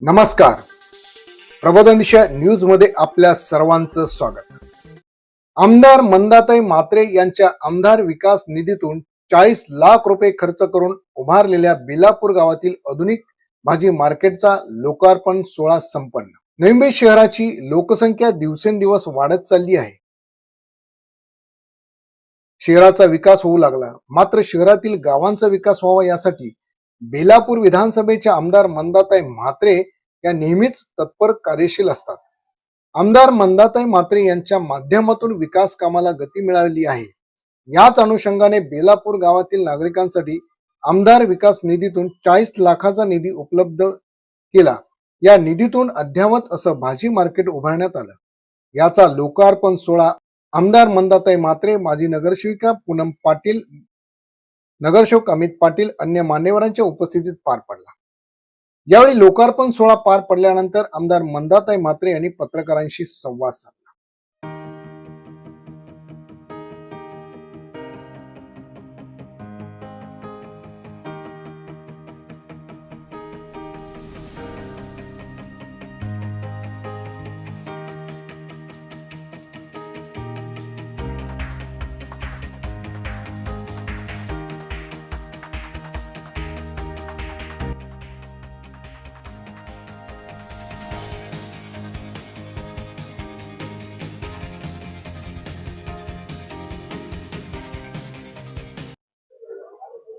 नमस्कार. प्रबोधन दिशा न्यूज मध्ये आपल्या सर्वांचं स्वागत. आमदार मंदाताई म्हात्रे यांच्या आमदार विकास निधीतून 40 लाख रुपये खर्च करून उभारलेल्या बेलापूर गावातील आधुनिक भाजी मार्केटचा लोकार्पण सोहळा संपन्न. नवी मुंबई शहराची लोकसंख्या दिवसेंदिवस वाढत चालली आहे. शहराचा विकास होऊ लागला, मात्र शहरातील गावांचा विकास व्हावा यासाठी बेलापूर विधानसभेच्या आमदार मंदाताई म्हात्रे या नेहमीच तत्पर कार्यशील असतात. आमदार मंदाताई म्हात्रे यांच्या माध्यमातून विकास कामाला गती मिळाली आहे. याच अनुषंगाने बेलापूर गावातील नागरिकांसाठी आमदार विकास निधीतून 40 लाखाचा निधी उपलब्ध केला. या निधीतून अद्ययावत असं भाजी मार्केट उभारण्यात आलं. याचा लोकार्पण सोहळा आमदार मंदाताई म्हात्रे, माजी नगरसेविका पूनम पाटील, नगरसेवक अमित पाटील, अन्य मान्यवरांच्या उपस्थितीत पार पडला. यावेळी लोकार्पण सोहळा पार पडल्यानंतर आमदार मंदाताई म्हात्रे यांनी पत्रकारांशी संवाद साधला.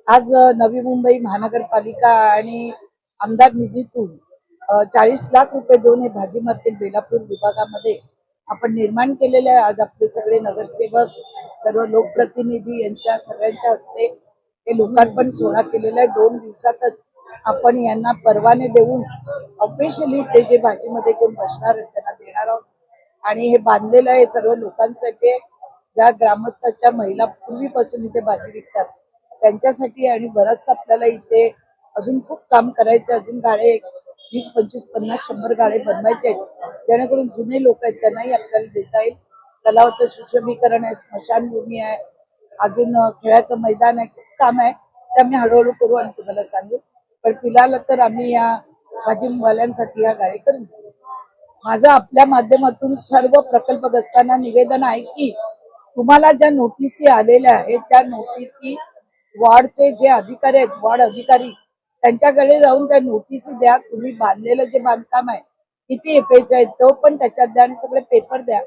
आज नवी मुंबई महानगरपालिका आणि आमदार निधीतून 40 लाख रुपये देऊन हे भाजी मार्केट बेलापूर विभागामध्ये आपण निर्माण केलेले आहे. आज आपले सगळे नगरसेवक, सर्व लोकप्रतिनिधी यांच्या सगळ्यांच्या हस्ते हे लोकार्पण सोहळा केलेला आहे. 2 दिवसातच आपण यांना परवाने देऊन ऑफिशियली ते जे भाजीमध्ये कोण बसणार आहेत त्यांना देणार आहोत. आणि हे बांधलेलं आहे सर्व लोकांसाठी, ज्या ग्रामस्थाच्या महिला पूर्वीपासून इथे भाजी विकतात त्यांच्यासाठी. आणि बरंच आपल्याला इथे अजून खूप काम करायचं. अजून गाळे 20, 25, 50, 100 गाळे बनवायचे आहेत, जेणेकरून जुने लोक आहेत त्यांनाही आपल्याला देता येईल. तलावाचं सुशोभीकरण आहे, स्मशानभूमी आहे, अजून खेळाचं मैदान आहे, खूप काम आहे. ते आम्ही हळूहळू करू आणि तुम्हाला सांगू. पण फिलहाल तर आम्ही या भाजीवाल्यांसाठी या गाळे करून देऊ. माझं आपल्या माध्यमातून सर्व प्रकल्पग्रस्तांना निवेदन आहे की तुम्हाला ज्या नोटिसी आलेल्या आहेत त्या नोटिसी वॉर्डचे जे अधिकारी आहेत, वॉर्ड अधिकारी, त्यांच्याकडे जाऊन त्या नोटिसी द्या. तुम्ही बांधलेलं जे बांधकाम आहे किती एफएच आहे तो पण त्याच्यात द्या आणि सगळे पेपर द्या,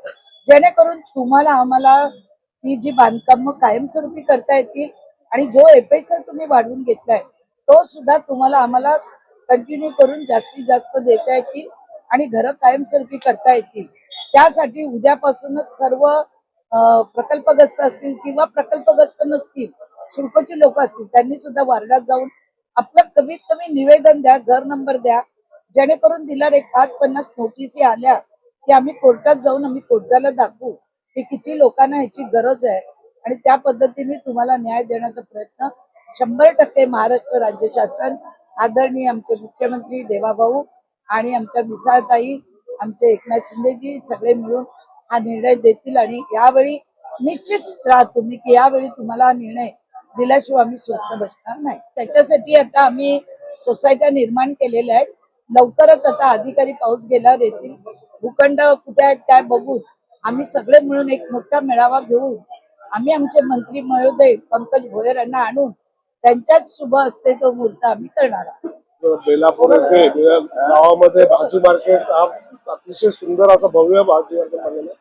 जेणेकरून तुम्हाला आम्हाला ती जी बांधकाम कायमस्वरूपी करता येतील. आणि जो एफएच तुम्ही वाढवून घेतलाय तो सुद्धा तुम्हाला आम्हाला कंटिन्यू करून जास्तीत जास्त देता येतील आणि घरं कायमस्वरूपी करता येतील. त्यासाठी उद्यापासूनच सर्व प्रकल्पग्रस्त असतील किंवा प्रकल्पग्रस्त नसतील, शिल्पची लोक असतील, त्यांनी सुद्धा वार्डात जाऊन आपलं कमीत कमी निवेदन द्या, घर नंबर द्या, जेणेकरून दिल्यावर 5-50 नोटिसी आल्या की आम्ही कोर्टात जाऊन आम्ही कोर्टाला दाखवू की किती लोकांना ह्याची गरज आहे. आणि त्या पद्धतीने तुम्हाला न्याय देण्याचा प्रयत्न 100% महाराष्ट्र राज्य शासन, आदरणीय आमचे मुख्यमंत्री देवाभाऊ आणि आमच्या मिसाळताई, आमचे एकनाथ शिंदेजी सगळे मिळून हा निर्णय देतील. आणि यावेळी निश्चित राहा तुम्ही की यावेळी तुम्हाला हा निर्णय दिल्याशिवाय आम्ही स्वस्थ बसणार नाही. त्याच्यासाठी आता आम्ही सोसायट्या निर्माण केलेल्या आहेत. लवकरच आता अधिकारी पाऊस गेल्यावर येतील. भूखंड कुठे आहेत काय बघून आम्ही सगळे मिळून एक मोठा मेळावा घेऊन आम्ही आमचे मंत्री महोदय पंकज भोयर यांना आणून त्यांच्याच शुभ हस्ते तो मुहूर्त आम्ही करणार आहोत. बेलापूर येथे गावामध्ये भाजी मार्केट हा अतिशय सुंदर असा भव्य भाजी मार्केट बनवलं.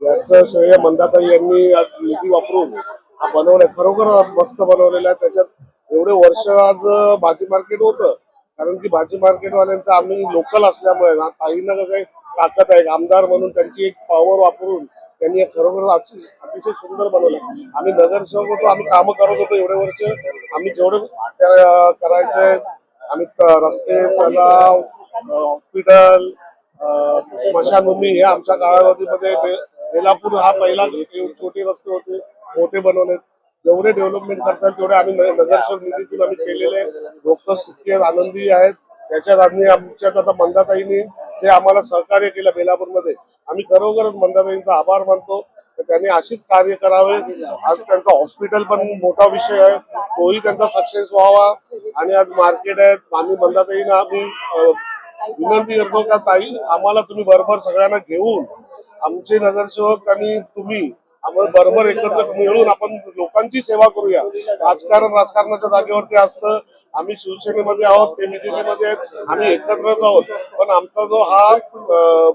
याचं श्रेय मंदाताई यांनी आज निधी वापरून हा बनवलाय. खरोखर मस्त बनवलेला आहे. त्याच्यात एवढे वर्ष आज भाजी मार्केट होतं, कारण की भाजी मार्केटवाल्यांचं आम्ही लोकल असल्यामुळे ना ताईंना कसं आहे ताकद आहे, आमदार म्हणून त्यांची एक पॉवर वापरून त्यांनी खरोखर अतिशय सुंदर बनवलं. आम्ही नगरसेवक होतो, आम्ही कामं करत होतो एवढे वर्ष. आम्ही जेवढे करायचंय आम्ही रस्ते, तलाव, हॉस्पिटल, स्मशानभूमी हे आमच्या काळावधीमध्ये बेलापूर हा पहिला छोटे रस्ते होते, मोठे बनवले. जेवढे डेव्हलपमेंट करतात तेवढे आम्ही नगरसेवक निधीतून आम्ही केलेले. लोक सुखी आहेत, आनंदी आहेत. त्याच्यात आमच्यात आता मंदाताईंनी जे आम्हाला सहकार्य केलं बेलापूरमध्ये, आम्ही खरोखर मंदाताईंचा आभार मानतो. त्यांनी अशीच कार्य करावे. आज त्यांचा हॉस्पिटल पण मोठा विषय आहे, तोही त्यांचा सक्सेस व्हावा. आणि आज मार्केट आहे, आम्ही मंदाताईंना आम्ही विनंती करतो का ताई, आम्हाला तुम्ही बरोबर सगळ्यांना घेऊन, आमचे नगरसेवक आणि तुम्ही आम्हाला बरोबर एकत्र मिळून आपण लोकांची सेवा करूया. राजकारणाच्या जागेवरती असतं. आम्ही शिवसेनेमध्ये आहोत, ते बीजेपीमध्ये आहेत, आम्ही एकत्रच आहोत. पण आमचा जो हा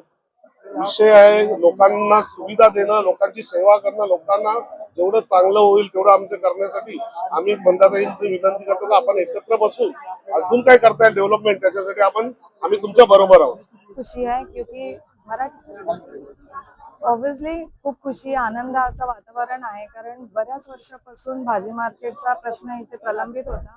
विषय आहे, लोकांना सुविधा देणं, लोकांची सेवा करणं, लोकांना जेवढं चांगलं होईल तेवढं आमचं करण्यासाठी आम्ही मंदाताईंची विनंती करतो का आपण एकत्र बसून अजून काय करता येईल डेव्हलपमेंट, त्याच्यासाठी आम्ही तुमच्या बरोबर आहोत. खुशी आहे क्योंकि मराठी ऑब्विसली खूप खुशी आनंदाचं वातावरण आहे, कारण बऱ्याच वर्षापासून भाजी मार्केटचा प्रश्न इथे प्रलंबित होता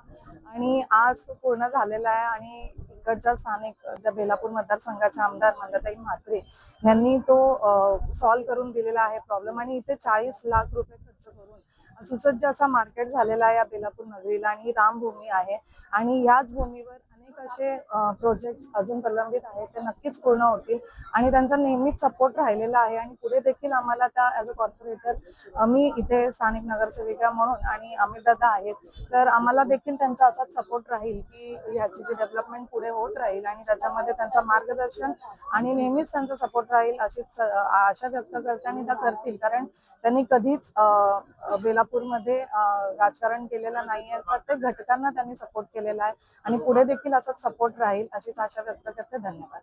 आणि आज तो पूर्ण झालेला आहे. आणि इकडच्या स्थानिक ज्या बेलापूर मतदारसंघाच्या आमदार मंदाताई म्हात्रे यांनी तो सॉल्व्ह करून दिलेला आहे प्रॉब्लेम. आणि इथे 40 लाख रुपये खर्च करून सुसज्ज असा मार्केट झालेला आहे या बेलापूर नगरीला. आणि ही रामभूमी आहे आणि याच भूमीवर अनेक असे प्रोजेक्ट अजून प्रलंबित आहेत, ते नक्कीच पूर्ण होतील आणि त्यांचा नेहमीच सपोर्ट राहिलेला आहे. आणि पुढे देखील आम्हाला त्या ॲज अ कॉर्पोरेटर, मी इथे स्थानिक नगरसेविका म्हणून आणि अमित दादा आहेत, तर आम्हाला देखील त्यांचा असाच सपोर्ट राहील की ह्याची जी डेव्हलपमेंट पुढे होत राहील आणि त्याच्यामध्ये त्यांचं मार्गदर्शन आणि नेहमीच त्यांचा सपोर्ट राहील अशीच आशा व्यक्त करते. आणि त्या करतील, कारण त्यांनी कधीच बेलापूरमध्ये राजकारण केलेलं नाहीये. प्रत्येक घटकांना त्यांनी सपोर्ट केलेला आहे आणि पुढे देखील असाच सपोर्ट राहील अशीच आशा व्यक्त करते. धन्यवाद.